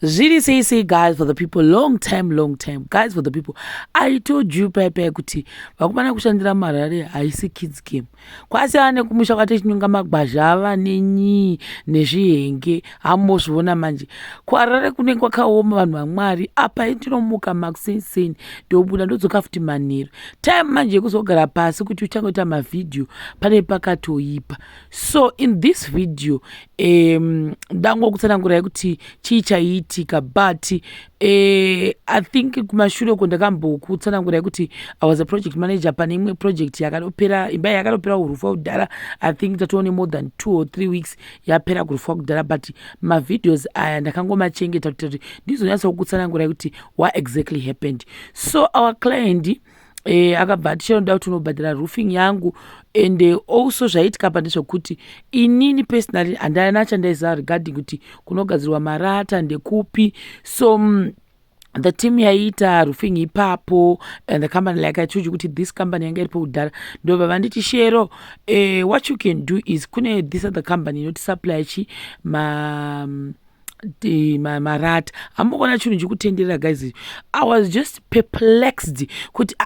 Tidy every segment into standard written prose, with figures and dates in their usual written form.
Really say guys for the people long time guys for the people. I told you pepe kuti vakumana kushandira marare haisi kids game. Kwasi ane kumusha kwate chinyunga magwazhava nenyi nezvihenge hamozviona manje. Kwarare kunenge kwakaoma vanhu vaMwari apa ndinomuka makusenseni ndobuda ndodzoka futi manheru. Time manje yekuzogara pasi kuti uchangoita mavideo pane pakatoipa. So in this video ndangokutsanangurai kuti chichaitika but I think kumashure uko ndakambokutsanangurai kuti I was a project manager pane imwe project yakadopera imba yakadopera urufu kudhara. I think tatoone more than 2 or 3 weeks yapera kurufu kudhara but my videos aya ndakangomachengeta kuti ndizonyatsa kukutsanangurai kuti what exactly happened. So our client akabva tichinoda kuti unobhadhara roofing yangu and also zvaitika pandezvokuti inini personally handana chandaiziva regarding kuti kunogadzirwa marata ndekupi. So the team yaita roofing ipapo and the company like I told you kuti this company yanga iripo kudhara ndobva vanditi shero what you can do is kune this other company inoti supply chi marata hamukona chinhu chikutenderera guys. I was just perplexed kuti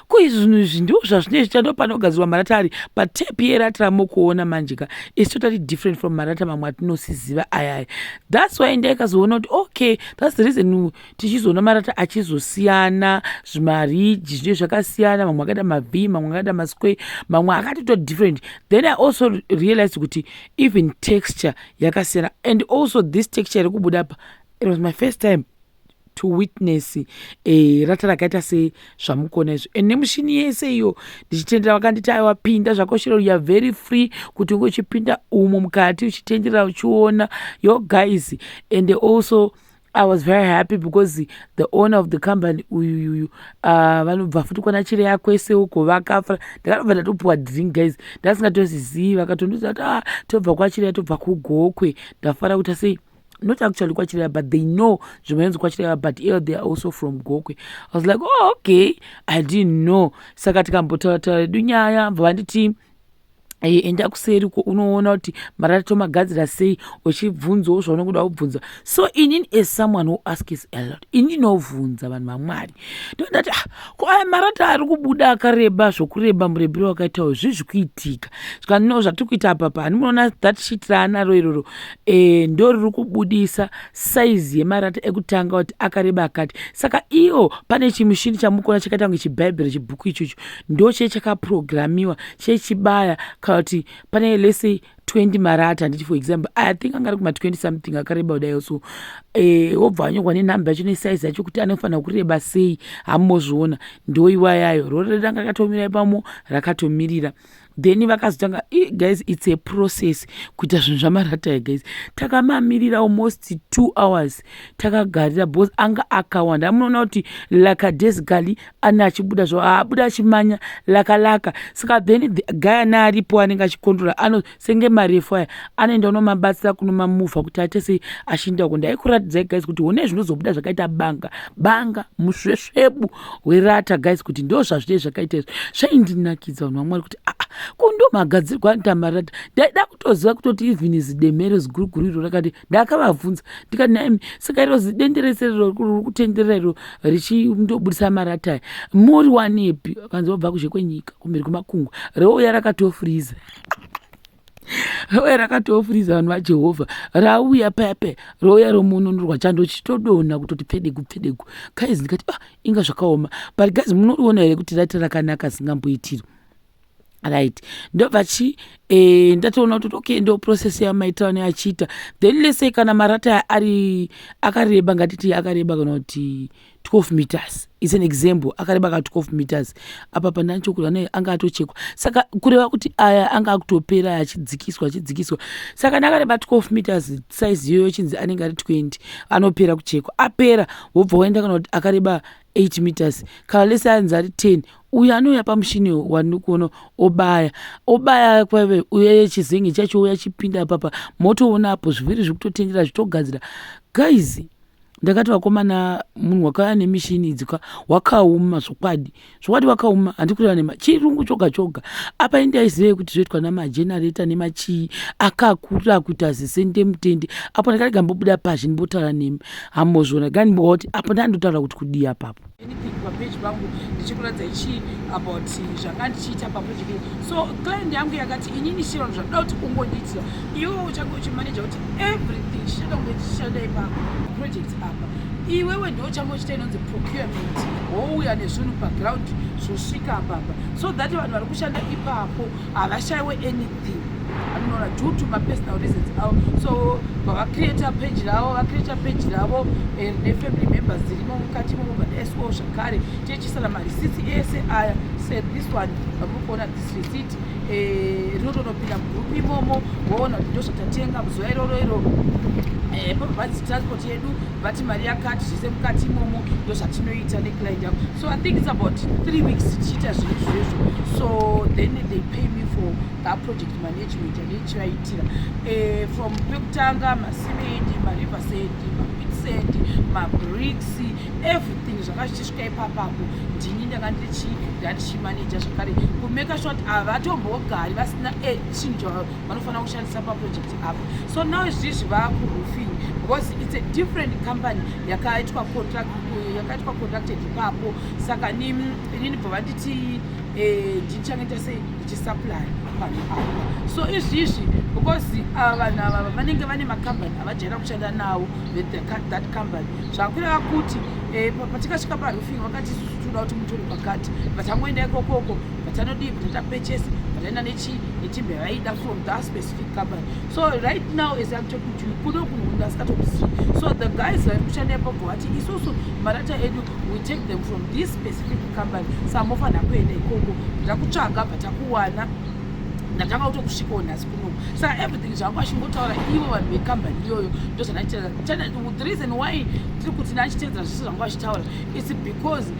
kuizvinhu izvi ndizvo zvazvinezvi chandopanogadzirwa marata ari but tape yerata ramukuona manjika is totally different from marata mamwe atinosiziva ayaya. That's why ndaikazoona kuti okay that's the reason tichizoona marata achizosiyana zvimariji zvinenge zvakasiyana mamwe akaita mavhi mamwe akaita masquare mamwe akatito different. Then I also realized kuti even texture yakasiyana and also this texture iri kubuda apa it was my first time to witness rata rakaita se zvamukona izvo and nemushini yese iyo ndichitendera vakanditi aiwapinda zvakoshero you are very free kuti unge uchipinda umo mukati uchitendera uchiona your guys. And also I was very happy because the owner of the company vanobva futi kwana chire yakwese uko vakafara ndakabva ndatopuwa drink guys ndasingatoziziva akatondiudza kuti tobva kwachire tobva kuGokwe ndafara kuti sei not actually kwachireva but they know zvimenzi kwachireva but they are also from Gokwe. I was like oh okay I didn't know. Saka tikambotaura dunyaya mbva vanditi enda kuseri unoona kuti marata tomagadzira sei uchibvunzawo zvaunongoda kubvunza. So inini as someone who asks a lot ini ndinobvunza vanhu vaMwari ndondati kwai marata ari kubuda akareba zvokureba murebero wakaitawo zvezvikuitika zvikandino zvatiri kuita apa handimunoona that sheet raanaro iroro ndo riri kubudisa saizi yemarata ekutanga kuti akareba akati. Saka iyo pane chimushini chamukona chakaita kunge chibhaibheri chibhuku ichocho ndo chee chakaprogramiwa chechibaya kuti pane lese 20 marata handiti for example I think angari kuma 20 something akareba kudai. So wobva wanyorwa nenhamba yacho nesaizi yacho kuti anofanira kureba sei hamuzviona ndoiwa yayo rori ranga rakatomira ipamo rakatomirira. Then vakazotanga guys it's a process kuita zvinhu zvamarata guys takamamirira almost 2 hours takagarira boss anga akawanda amunoona kuti lakadesgali ana achibuda zvo abuda achimanya lakalaka. Saka then the guy ana aripo anenge achikondora ano senge marefu aya anoenda unomabatsira kunomamuvha kuti aite sei ashinda kunda aikuratidzai guys kuti one zvinozobuda zvakaita banga musvesvebu werata guys kuti ndo zvazvinenge zvakaita izvo zvaindinakidza vanhu vaMwari kuti kundo magadzirwa ntamarata ndaida kutoziva kutoti even zidemere ziguruguru iro rakati ndakavabvunza ndikati naimi saka iro zidendereserero riri kutenderera iro richindobudisa marata muri wanepi kanzi wabva kuzhe kwenyika kumberi kwemakungwa rouya rakatofuriza rouya rakatofuriza vanhu vaJehovha rauya pepe rouya romununurwa chando chitodona kutoti pfedegu guys ndikati inga zvakaoma but guys munoriona here kuti rata rakanaka zingamboitiri right ndobva ndatoona kuti okay ndo process yamaitaona achiita. Then let's say kana marata ari akareba ngatiti akareba kana kuti 12 meters is an example akareba ka 12 meters apa pandanchokura naye anga atochekwa. Saka kureva kuti aya anga akutopera achidzikiswa saka ndakareba 12 meters size yoyo chinzi anenge ari 20 anopera kuchekwa apera wobva waenda kana kuti akareba 8 meters kana lese anzi ari 10 uyu anouya pamushini wanikuona obaya kwaive uye chizengi chacho uya chipinda papa motoonapo zviviri zvikutotendera zvitogadzira guys. ndakati vakomana munhu wakauya nemishini idzi wakauma zvokwadi wakauma handikureva chirungu choga choga apa indaizive kuti zvoitwa namajenareta nemachii akakura kuita zisende mutende apo ndakatigambobuda pazhi ndimbotaura nemi hamozvona ganimbowa kuti apo ndandotaura kuti kudii apapo papeji pangu ndichikuratidza ichii about zvanga ndichiita paproject. So client yangu yakati inini shiro zvakuda kuti ungondiitira iwewe uchange uchimaneja kuti everything chichada kunge chichishanda ipaproject apa iwewe ndiwo change uchita inonzi procurement wouya nezvinhu paground zvosvika apapa so that vanhu vari kushanda ipapo havashayiwe anything anonora due to mapersonal reasons avo so vavacreata page ravo nefamily members dzirimo mukati momobaso zvakare tiechisara marisiti ese aya said this one vamurikuona this receipt rinotonopinda mugrupu imomo voona kuti ndozvatatenga muzuva iroro pabhazi transport yedu vati mari yakati zvese mukati imomo ndozvatinoita neclient yangu. So I think it's about 3 weeks tichiita zvinhu izvozvo so then they pay me for that project management andichivaitira from pekutanga masimendi mariversendi mapitsendi mabricks everything zvanga zvichisvika ipapapo ndini ndanga ndichimaneja zvakare kumeka sure kuti havatombogari vasina chinhu vanofanira kushandisa paproject apa. So now izvizvi vakuroofing because it's a different company yakaitwa contracted ipapo saka inini bva vanditi ndichangaita sei ndichisupply vanhu ava. So izvizvi because vanhu ava vanenge vane makambani avajaira kushanda nawo that company zvakureva kuti patikasvika paroofing vakati toda kuti mutori pakati vatangoenda ikokoko vatanodii vatatapurchase vataenda netimbe vaida from that specific company. So right now as I'm talking to you kuno kunhu ndasikatokuzivi so the guys vari kushanda ipapo vati isusu marata edu we take them from this specific company samofanira kuenda ikoko ndakutsvaga batakuwana ndatanga kutokusvikawo nhasi kuno saka everything zvangu achingotaura ivo vanhu vekambani iyoyo ndozvanaitira. The reason why tiri kuti ndachitedzera zvese zvangu achitaura is because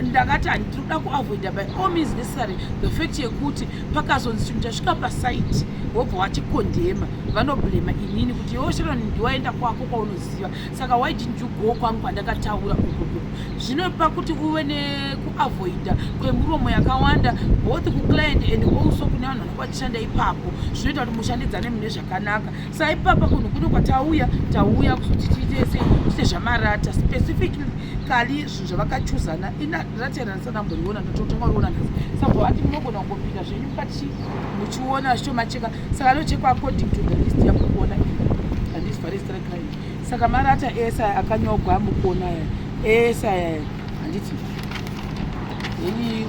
ndakati handikuda kuavoida by all means necessary the fact yekuti pakazonzi chinhu chasvika pasite wobva watikondema vanoblema inini kuti iwo shironi ndiwaenda kwako kwaunoziva saka why didn't you go kwangu kwandakataura ukoko zvinopa kuti uve nekuavoida kwemuromo yakawanda both kuclient and also kune vanhu vanenge vachishanda ipapo zvinoita kuti mushandidzane mune zvakanaka saka ipapa kunhu kuno kwatauya kuti tiite zvamarata specifically kali zvinhu zvavakachuzana inarata sanamboriona ndatotanga riona nhasi saka vati munogona kungopinda zvenyu mukati muchiona zvichomacheka saka anochekwa according to the list yamukuona handisi varestera client saka marata ese akanyogwa mukuona ese aya handiti ini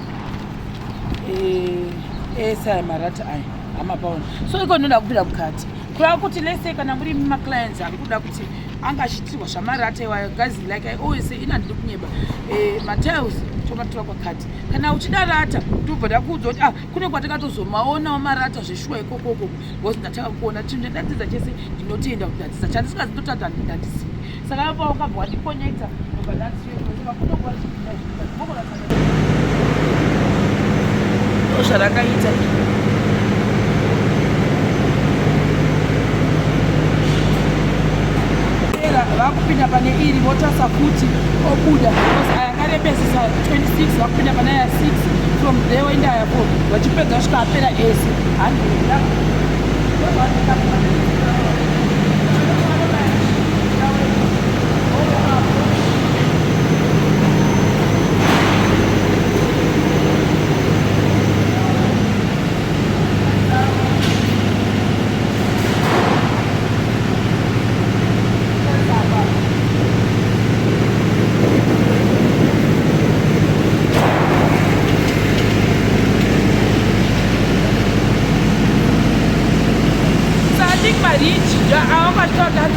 ese aya marata aya amapaona so iko ndinoda kupinda mukati kurava kuti lese kana muri maclients ari kuda kuti anga achiitirwa zvamarata iwayo guys like I always say ina ndiri kunyeba matiles tomatora kwakati kana uchida rata ndobva ndakuudza kuti kune kwatakatozomaonawo marata zveshuwa ikokoko because ndatanga kuona chinhu ndatidza chese ndinotenda kudadzisa chandisingazi ndotata ndandizivi saka apa wakabva wandiconnecta ndobva ndatiaa ndozvarakaita vakupinda pane iri votasa kuti obuda because ayakarepesisa 26 vakupinda pane aya 6 from there waenda aya 4 vachipedza vasvika apera ese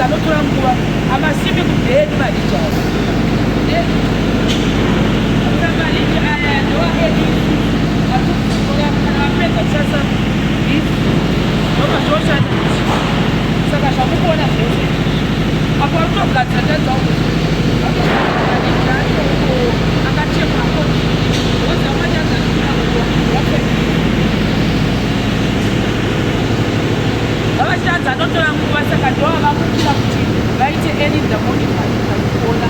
anotora nguva amasimbi kudheni mariji avo mariji aya ndova edu kana vapedza kusasa ndobva zvoshanda saka zvamukuona zvese apo varikutogadzira tadzao mariji acho akachekwa vavachitadza anotora nguva saka ndova vamukira kuti vaite any in the morning kuona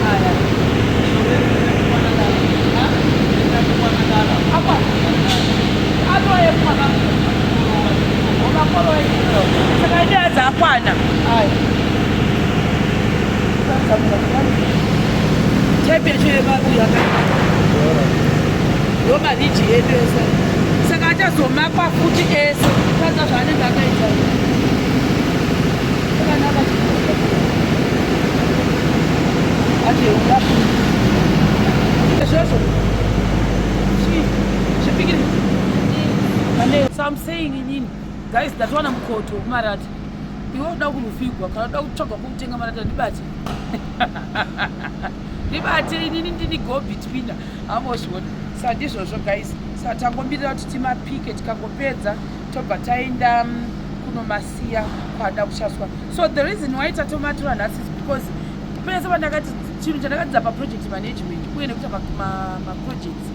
tape yacho yevabuya ndomariji edu ese saka achazomakwa futi ese taza zvaanenge akaita akanaka ajeula izvozvo zvipikiri. So I'm saying inini guys ndatowana mukoto kumarata iwe uda kunofigwa kana uda kutsvaga kutenga marata ndibate ndibate inini ndini go between amozvona saka ndizvozvo guys saka tangombirira kuti timapike tikangopedza tobva taenda kunomasiya kwada kuchaswa. So the reason why tatomatora nhasi is because pese pandakati chinhu chandakadzidza paproject management uye nekuti maprojects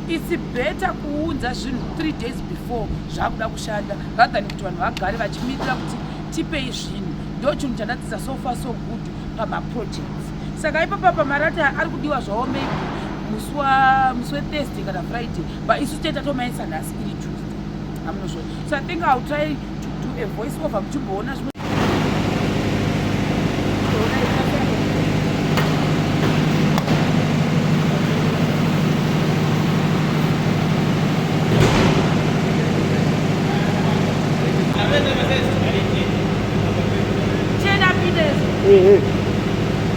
it's better kuunza zvinhu 3 days before zvakuda kushanda rather than kuti vanhu vagare vachimirira kuti tipei zvinhu. Ndo chinhu chandadzidza so far so good pamaprojects. Saka ipapa pamarata ari kudiwa zvawo maybe musi weThursday kana Friday but isu teta tomaisa nhasi iri Tuesday. I'm not sure. So I think I'll try to do a voice over muchimboona zvimwe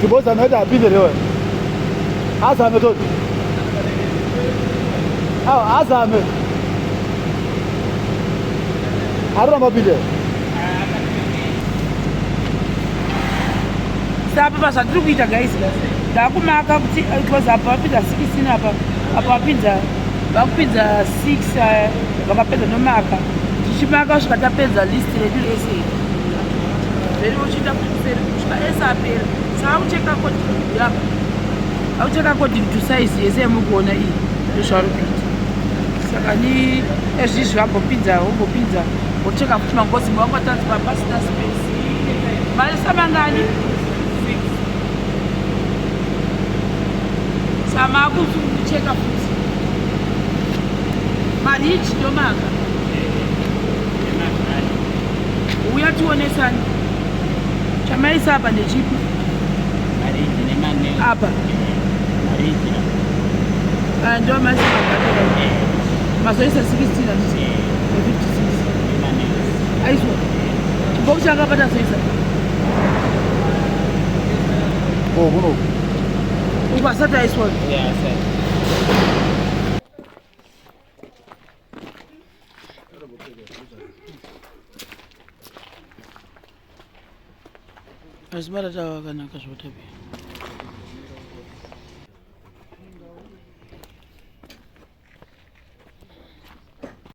Kibosa naita apinde leo. Azame tot. Azame. Arra mapinde. Sapa basa tiri kuita guys. Ndakumaka kuti because apa vapinda 16 apa vapinda 6 vakapedza nomaka. Tichimaka kusvika tapedza list redu rese. Veri uchita kuseri kusvika ese apera. Saucheka kodi yapa. Aucheka kodi to size yese mukuona iyi. Ndozvari kuita. Saka ni ezvi zvambopinza wombopinza wocheka kuti mangozi mwangotanzi pasina space. Mari samangani? Sama kucheka futhi. Mari ichi ndomaka. Uya tionesani. Chamaisa apa ndechipi? Apa. Ndo masi makatela. Mazoisa 16 and 56. Aiswa. Bokuti akapata zoisa. Oh, kuno. Ubasata aiswa. Yeah, sir. Asmara tawa kana kazvotapi.